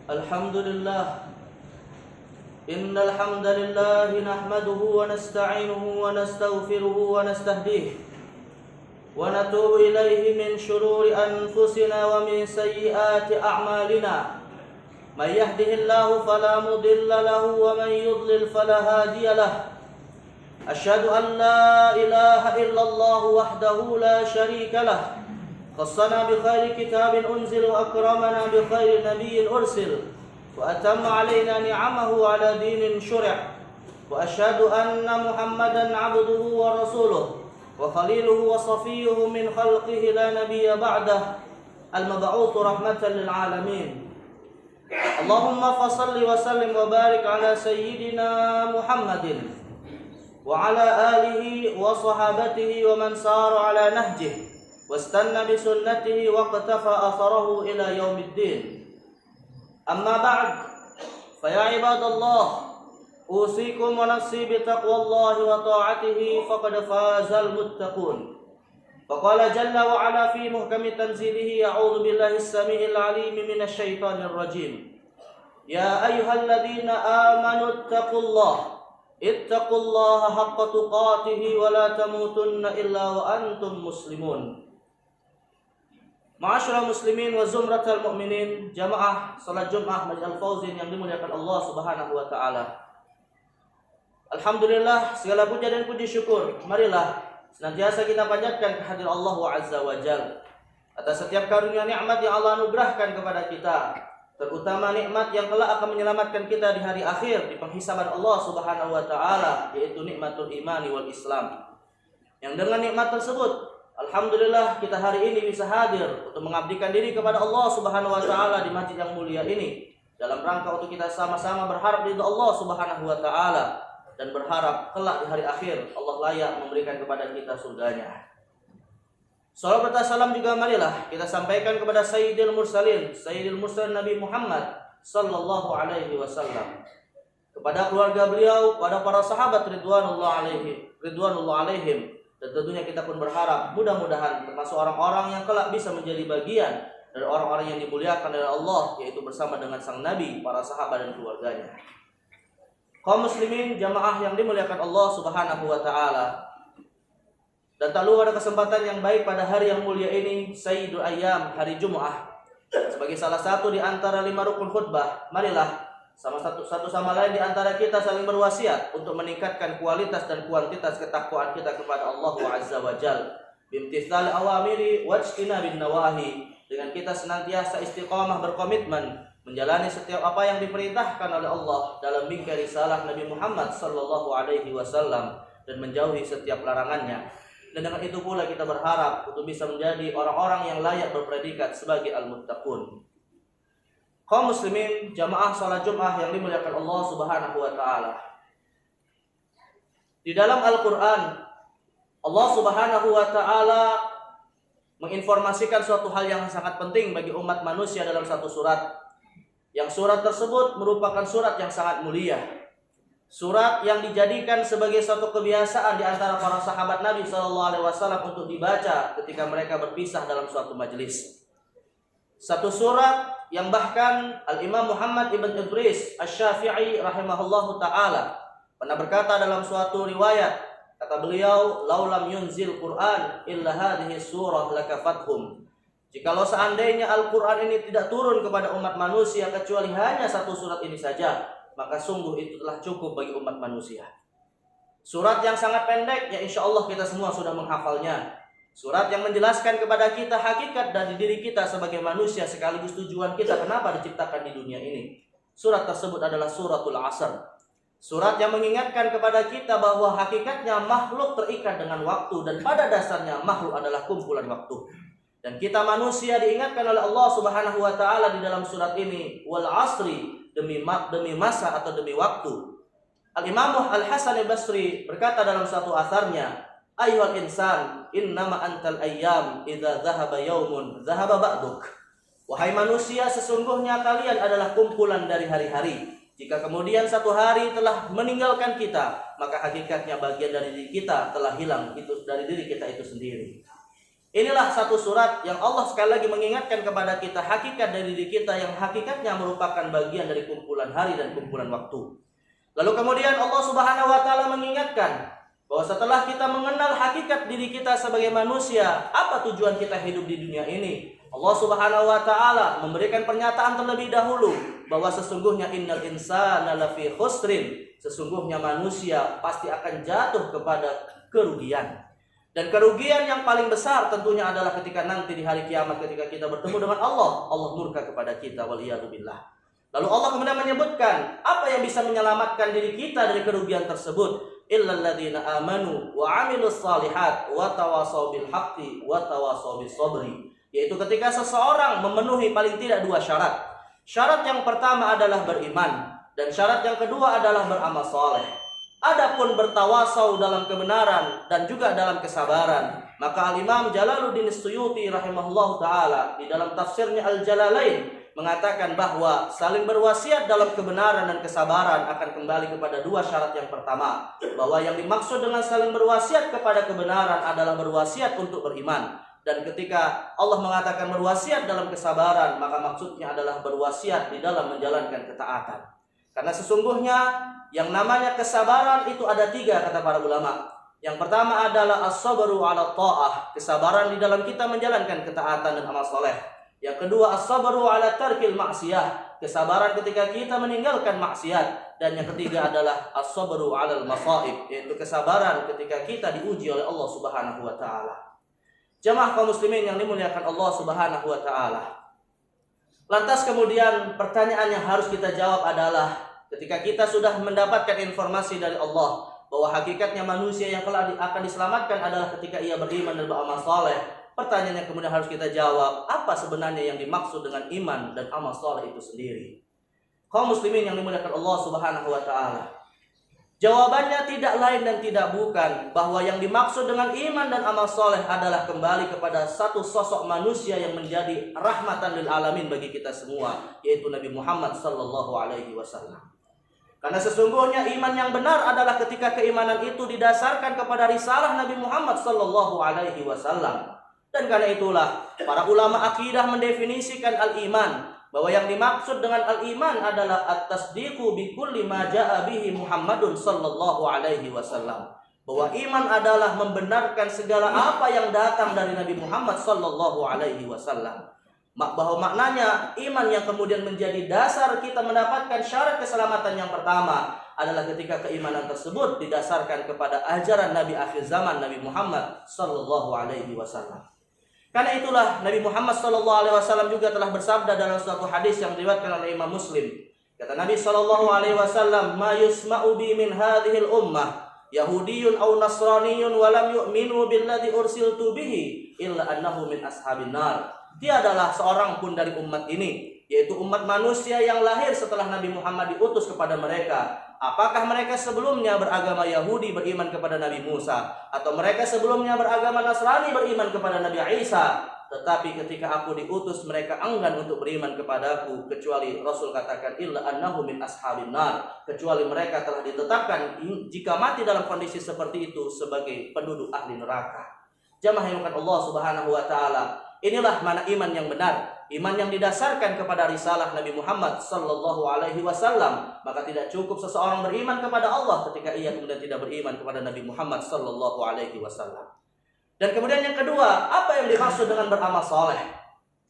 الحمد لله إن الحمد لله نحمده ونستعينه ونستغفره ونستهديه ونتوب إليه من شرور أنفسنا ومن سيئات أعمالنا من يهده الله فلا مضل له ومن يضلل فلا هادي له أشهد أن لا إله إلا الله وحده لا شريك له خصنا بخير كتاب أنزل وأكرمنا بخير نبي أرسل وأتم علينا نعمه على دين شرع وأشهد أن محمدا عبده ورسوله وخليله وصفيه من خلقه لا نبي بعده المبعوث رحمة للعالمين اللهم فصل وسلم وبارك على سيدنا محمد وعلى آله وصحابته ومن سار على نهجه واستنى بسنته واقتفى أثره إلى يوم الدين أما بعد فيا عباد الله أوصيكم ونفسي بتقوى الله وطاعته فقد فاز المتقون فقال جل وعلا في محكم تنزيله أعوذ بالله السميع العليم من الشيطان الرجيم يا أيها الذين آمنوا اتقوا الله حق تقاته ولا تموتن إلا وأنتم مسلمون. Ma'asyiral muslimin wa zumratal mu'minin, jamaah salat Jumat Masjid Al-Fauzin yang dimuliakan Allah Subhanahu wa taala. Alhamdulillah, segala puja dan puji syukur marilah senantiasa kita panjatkan kehadiran Allah Azza wa Jalla atas setiap karunia nikmat yang Allah anugerahkan kepada kita, terutama nikmat yang kelak akan menyelamatkan kita di hari akhir di penghisaban Allah Subhanahu wa taala, yaitu nikmatul imani wal Islam. Yang dengan nikmat tersebut alhamdulillah kita hari ini bisa hadir untuk mengabdikan diri kepada Allah Subhanahu wa taala di masjid yang mulia ini dalam rangka untuk kita sama-sama berharap ridha Allah Subhanahu wa taala dan berharap kelak di hari akhir Allah layak memberikan kepada kita surganya. Salawat dan salam juga marilah kita sampaikan kepada Sayyidil Mursalin Nabi Muhammad sallallahu alaihi wasallam, kepada keluarga beliau, kepada para sahabat ridwanullah alaihim. Dan tentunya kita pun berharap mudah-mudahan termasuk orang-orang yang kelak bisa menjadi bagian dari orang-orang yang dimuliakan oleh Allah, yaitu bersama dengan sang Nabi, para sahabat dan keluarganya. Kaum muslimin jamaah yang dimuliakan Allah Subhanahu wa taala. Dan tak lupa ada kesempatan yang baik pada hari yang mulia ini, Sayyidul Ayyam, hari Jumat, sebagai salah satu di antara 5 rukun khutbah. Marilah satu sama lain di antara kita saling berwasiat untuk meningkatkan kualitas dan kuantitas ketakwaan kita kepada Allah Azza wa Jalla bimtithal awamiri wajtinabin nawahi, dengan kita senantiasa istiqamah berkomitmen menjalani setiap apa yang diperintahkan oleh Allah dalam bingkai risalah Nabi Muhammad sallallahu alaihi wasallam dan menjauhi setiap larangannya. Dan dengan itu pula kita berharap untuk bisa menjadi orang-orang yang layak berpredikat sebagai al-muttaqun. Kaum muslimin jamaah salat Jumat yang dimuliakan Allah Subhanahu wa taala. Di dalam Al-Qur'an Allah Subhanahu wa taala menginformasikan suatu hal yang sangat penting bagi umat manusia dalam satu surat. Yang surat tersebut merupakan surat yang sangat mulia. Surat yang dijadikan sebagai suatu kebiasaan di antara para sahabat Nabi sallallahu alaihi wasallam untuk dibaca ketika mereka berpisah dalam suatu majelis. Satu surat yang bahkan Al-Imam Muhammad ibn Idris Asy-Syafi'i rahimahullahu ta'ala pernah berkata dalam suatu riwayat, kata beliau, laulam yunzil Qur'an illa hadhihi surah lakafathum. Jikalau seandainya Al-Quran ini tidak turun kepada umat manusia kecuali hanya satu surat ini saja, maka sungguh itu telah cukup bagi umat manusia. Surat yang sangat pendek, ya insya Allah kita semua sudah menghafalnya. Surat yang menjelaskan kepada kita hakikat dari diri kita sebagai manusia sekaligus tujuan kita kenapa diciptakan di dunia ini. Surat tersebut adalah suratul Asr. Surat yang mengingatkan kepada kita bahwa hakikatnya makhluk terikat dengan waktu dan pada dasarnya makhluk adalah kumpulan waktu. Dan kita manusia diingatkan oleh Allah Subhanahu wa taala di dalam surat ini, wal asri, demi masa atau demi waktu. Al-Imam Al-Hasan Al-Basri berkata dalam satu asarnya, ayyuhal insan innama antal ayyam idza dhahaba yaumun dhahaba ba'duk. Wahai manusia, sesungguhnya kalian adalah kumpulan dari hari-hari. Jika kemudian satu hari telah meninggalkan kita, maka hakikatnya bagian dari diri kita telah hilang itu dari diri kita itu sendiri. Inilah satu surat yang Allah sekali lagi mengingatkan kepada kita hakikat dari diri kita yang hakikatnya merupakan bagian dari kumpulan hari dan kumpulan waktu. Lalu kemudian Allah Subhanahu wa taala mengingatkan bahwa setelah kita mengenal hakikat diri kita sebagai manusia, apa tujuan kita hidup di dunia ini? Allah Subhanahu wa taala memberikan pernyataan terlebih dahulu bahwa sesungguhnya innal insana lafi khusrin, sesungguhnya manusia pasti akan jatuh kepada kerugian. Dan kerugian yang paling besar tentunya adalah ketika nanti di hari kiamat ketika kita bertemu dengan Allah murka kepada kita waliyadzubillah. Lalu Allah kemudian menyebutkan apa yang bisa menyelamatkan diri kita dari kerugian tersebut. Illal ladzina amanu wa 'amilus shalihat wa tawasaw bil haqqi wa tawasaw bis sabri. Yaitu ketika seseorang memenuhi paling tidak dua syarat. Syarat yang pertama adalah beriman dan syarat yang kedua adalah beramal saleh. Adapun bertawasau dalam kebenaran dan juga dalam kesabaran, maka Al-Imam Jalaluddin Suyuti rahimahullah ta'ala di dalam tafsirnya Al-Jalalain mengatakan bahwa saling berwasiat dalam kebenaran dan kesabaran akan kembali kepada dua syarat yang pertama, bahwa yang dimaksud dengan saling berwasiat kepada kebenaran adalah berwasiat untuk beriman, dan ketika Allah mengatakan berwasiat dalam kesabaran maka maksudnya adalah berwasiat di dalam menjalankan ketaatan. Karena sesungguhnya yang namanya kesabaran itu ada tiga kata para ulama. Yang pertama adalah as-sabru ala ta'ah, kesabaran di dalam kita menjalankan ketaatan dan amal soleh. Yang kedua as-sabru ala tarkil maksiyah, kesabaran ketika kita meninggalkan maksiat. Dan yang ketiga adalah as-sabru ala al-masaib, yaitu kesabaran ketika kita diuji oleh Allah Subhanahu wa taala. Jamaah kaum muslimin yang dimuliakan Allah Subhanahu wa taala. Lantas kemudian pertanyaan yang harus kita jawab adalah ketika kita sudah mendapatkan informasi dari Allah bahwa hakikatnya manusia yang kelak akan diselamatkan adalah ketika ia beriman dan beramal saleh. Pertanyaan yang kemudian harus kita jawab, apa sebenarnya yang dimaksud dengan iman dan amal saleh itu sendiri? Kaum muslimin yang dimuliakan Allah Subhanahu wa taala. Jawabannya tidak lain dan tidak bukan bahwa yang dimaksud dengan iman dan amal saleh adalah kembali kepada satu sosok manusia yang menjadi rahmatan lil alamin bagi kita semua, yaitu Nabi Muhammad sallallahu alaihi wasallam. Karena sesungguhnya iman yang benar adalah ketika keimanan itu didasarkan kepada risalah Nabi Muhammad sallallahu alaihi wasallam. Dan karena itulah para ulama akidah mendefinisikan al-iman bahwa yang dimaksud dengan al-iman adalah at-tasdiqu bi kulli ma jaa bihi Muhammadun sallallahu alaihi wasallam. Bahwa iman adalah membenarkan segala apa yang datang dari Nabi Muhammad sallallahu alaihi wasallam. Bahwa maknanya iman yang kemudian menjadi dasar kita mendapatkan syarat keselamatan yang pertama adalah ketika keimanan tersebut didasarkan kepada ajaran Nabi akhir zaman Nabi Muhammad sallallahu alaihi wasallam. Karena itulah Nabi Muhammad sallallahu alaihi wasallam juga telah bersabda dalam suatu hadis yang diriwayatkan oleh Imam Muslim. Kata Nabi sallallahu alaihi wasallam, "Ma yusma'u bi min hadhil ummah Yahudiyyun aw Nasraniyyun wa lam yu'minu billadzi ursiltu bihi illa annahu min ashabin nar." Tiadalah seorang pun dari umat ini, yaitu umat manusia yang lahir setelah Nabi Muhammad diutus kepada mereka. Apakah mereka sebelumnya beragama Yahudi beriman kepada Nabi Musa, atau mereka sebelumnya beragama Nasrani beriman kepada Nabi Isa, tetapi ketika aku diutus mereka enggan untuk beriman kepadaku, kecuali Rasul katakan illa annahu min ashabin nar, kecuali mereka telah ditetapkan jika mati dalam kondisi seperti itu sebagai penduduk ahli neraka. Jamaah yang Allah Subhanahu wa taala, inilah mana iman yang benar. Iman yang didasarkan kepada risalah Nabi Muhammad sallallahu alaihi wasallam. Maka tidak cukup seseorang beriman kepada Allah ketika ia kemudian tidak beriman kepada Nabi Muhammad sallallahu alaihi wasallam. Dan kemudian yang kedua, apa yang dimaksud dengan beramal soleh?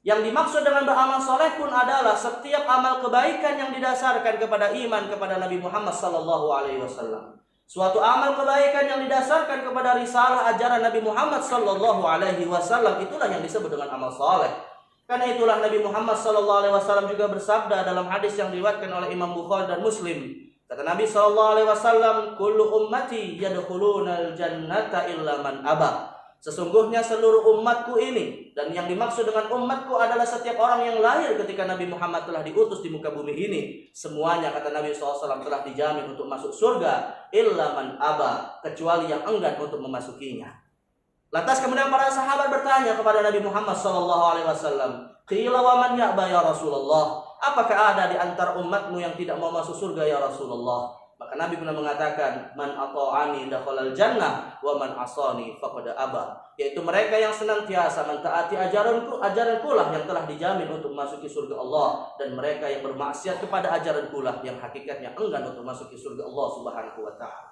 Yang dimaksud dengan beramal soleh pun adalah setiap amal kebaikan yang didasarkan kepada iman kepada Nabi Muhammad sallallahu alaihi wasallam. Suatu amal kebaikan yang didasarkan kepada risalah ajaran Nabi Muhammad sallallahu alaihi wasallam, itulah yang disebut dengan amal soleh. Karena itulah Nabi Muhammad sallallahu alaihi wasallam juga bersabda dalam hadis yang diriwayatkan oleh Imam Bukhari dan Muslim. Kata Nabi sallallahu alaihi wasallam, "Kullu ummati yadkhulunal jannata illa man aba." Sesungguhnya seluruh umatku ini, dan yang dimaksud dengan umatku adalah setiap orang yang lahir ketika Nabi Muhammad telah diutus di muka bumi ini, semuanya kata Nabi SAW telah dijamin untuk masuk surga, illa man aba, kecuali yang enggan untuk memasukinya. Lantas kemudian para sahabat bertanya kepada Nabi Muhammad SAW, "Qila wa man ya'ba ya Rasulullah?" Apakah ada di antara umatmu yang tidak mau masuk surga ya Rasulullah? Maka Nabi pernah mengatakan, man ata'ani dakhalal jannah wa man asani faqad aba. Yaitu mereka yang senantiasa mentaati ajaranku lah yang telah dijamin untuk masuki surga Allah, dan mereka yang bermaksiat kepada ajaranku lah yang hakikatnya enggan untuk masuki surga Allah Subhanahu wa taala.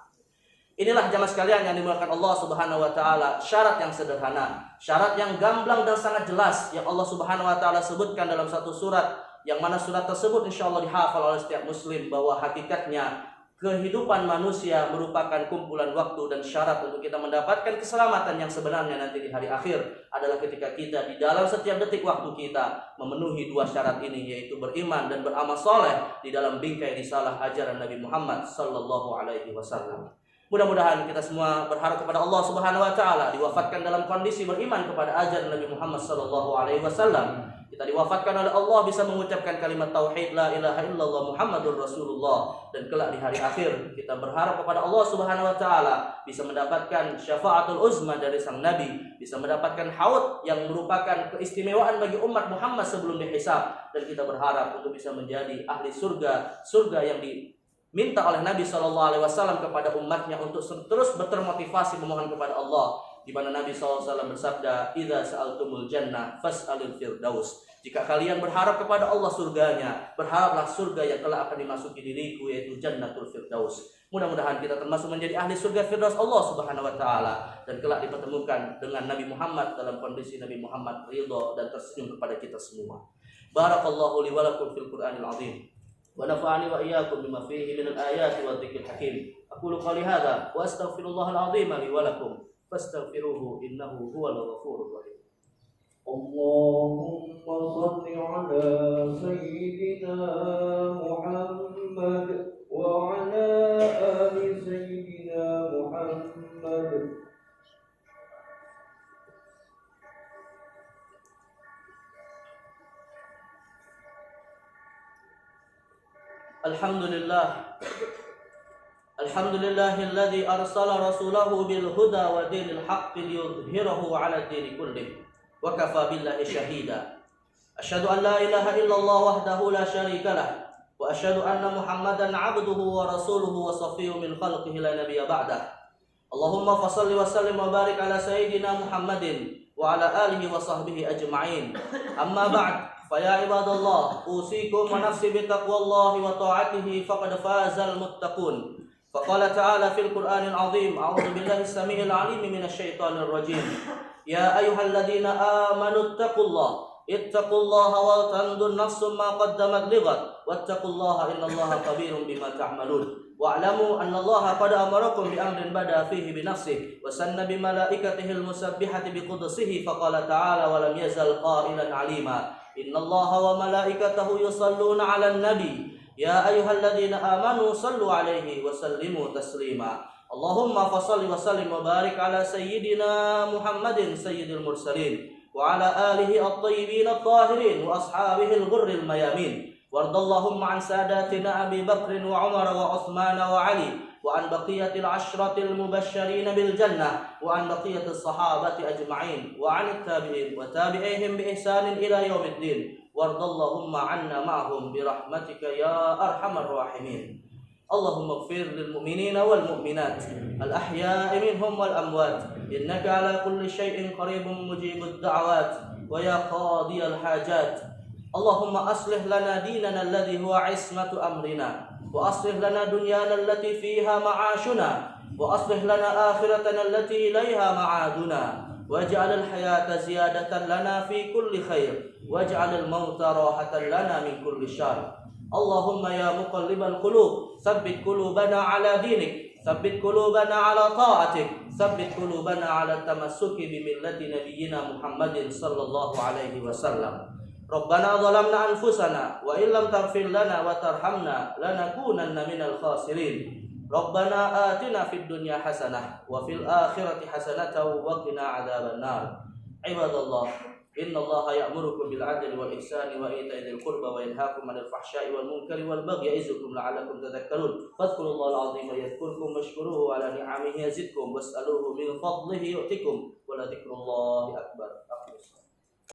Inilah jamaah sekalian yang dimuliakan Allah Subhanahu wa taala, syarat yang sederhana, syarat yang gamblang dan sangat jelas yang Allah Subhanahu wa taala sebutkan dalam satu surat, yang mana surat tersebut insyaallah dihafal oleh setiap muslim, bahwa hakikatnya kehidupan manusia merupakan kumpulan waktu, dan syarat untuk kita mendapatkan keselamatan yang sebenarnya nanti di hari akhir adalah ketika kita di dalam setiap detik waktu kita memenuhi dua syarat ini, yaitu beriman dan beramal soleh di dalam bingkai risalah ajaran Nabi Muhammad sallallahu alaihi wasallam. Mudah-mudahan kita semua berharap kepada Allah Subhanahu wa taala diwafatkan dalam kondisi beriman kepada ajaran Nabi Muhammad sallallahu alaihi wasallam. Kita diwafatkan oleh Allah bisa mengucapkan kalimat tauhid la ilaha illallah Muhammadur Rasulullah, dan kelak di hari akhir kita berharap kepada Allah Subhanahu wa taala bisa mendapatkan syafaatul uzma dari sang nabi, bisa mendapatkan haud yang merupakan keistimewaan bagi umat Muhammad sebelum dihisab, dan kita berharap untuk bisa menjadi ahli surga, surga yang diminta oleh Nabi SAW kepada umatnya untuk terus bertermotivasi memohon kepada Allah, di mana Nabi SAW bersabda, "Idza sa'altumul jannah fas'alul firdaus." Jika kalian berharap kepada Allah surganya, berharaplah surga yang telah akan dimasuki diriku, yaitu Jannatul Firdaus. Mudah-mudahan kita termasuk menjadi ahli surga Firdaus Allah Subhanahu wa taala, dan kelak dipertemukan dengan Nabi Muhammad dalam kondisi Nabi Muhammad ridha dan tersenyum kepada kita semua. Barakallahu li wa lakum fil Qur'anil azim. ونفعني وإياكم بما فيه من الآيات والذكر الحكيم. أقول قولي هذا وأستغفر الله العظيم لي ولكم فاستغفروه إنه هو الغفور الرحيم. اللهم صل على سيدنا محمد وعلى آل سيدنا محمد. Alhamdulillahilladzi arsala rasulahu bil huda wa dinil haqqi liyudhhirahu 'ala ad-dini kullih wa kafa billahi shahida. Asyhadu an la ilaha illallah wahdahu la syarika lah wa asyhadu anna Muhammadan 'abduhu wa rasuluhu wa safiyyuhu min khalqihi la nabiyya ba'dah. Allahumma fashalli wa sallim wa barik ala sayyidina Muhammadin wa ala alihi wa sahbihi ajma'in. Amma ba'd. فيا عباد الله أوصيكم ونفسي بتقوى الله وطاعته فقد فاز المتقون. فقال تعالى في القرآن العظيم: أعوذ بالله السميع العليم من الشيطان الرجيم. يا أيها الذين آمنوا اتقوا الله ولتنظر نفس ما قدمت لغد واتقوا الله إن الله خبير بما تعملون. واعلموا أن الله قد أمركم بأمر بدأ فيه بنفسه وسن بملائكته المسبحة بقدسه فقال تعالى: ولم يزل قائلا عليما إن الله وملائكته يصلون على النبي يا أيها الذين آمنوا صلوا عليه وسلموا تسليما. اللهم فصل وسلم وبارك على سيدنا محمد سيد المرسلين وعلى آله الطيبين الطاهرين وأصحابه الغر الميامين. وارض اللهم عن ساداتنا أبي بكر وعمر وعثمان وعلي وعن بقية العشرة المبشرين بالجنة وعن بقية الصحابة أجمعين وعن التابعين وتابعيهم بإحسان إلى يوم الدين. وارض اللهم عنا معهم برحمتك يا أرحم الراحمين. اللهم اغفر للمؤمنين والمؤمنات الأحياء منهم والأموات إنك على كل شيء قريب مجيب الدعوات ويا قاضي الحاجات. اللهم أصلح لنا ديننا الذي هو عصمة أمرنا وأصلح لنا دنيانا التي فيها معاشنا وأصلح لنا آخرتنا التي إليها معادنا واجعل الحياة زيادة لنا في كل خير واجعل الموت راحة لنا من كل شر. اللهم يا مقلب القلوب ثبت قلوبنا على دينك ثبت قلوبنا على طاعتك ثبت قلوبنا على التمسك بملة نبينا محمد صلى الله عليه وسلم. ربنا ظلمنا أنفسنا وإن لم تغفر لنا وترحمنا لنكونن من الخاسرين. ربنا آتنا في الدنيا حسنة وفي الآخرة حسنة وقنا عذاب النار. عباد الله إن الله يأمركم بالعدل والإحسان وإيتاء ذي القربى وينهاكم عن الفحشاء والمنكر والبغي يعظكم لعلكم تذكرون. فاذكروا الله العظيم يذكركم واشكروه على نعمه يزدكم واسألوه من فضله يؤتكم ولذكر الله أكبر.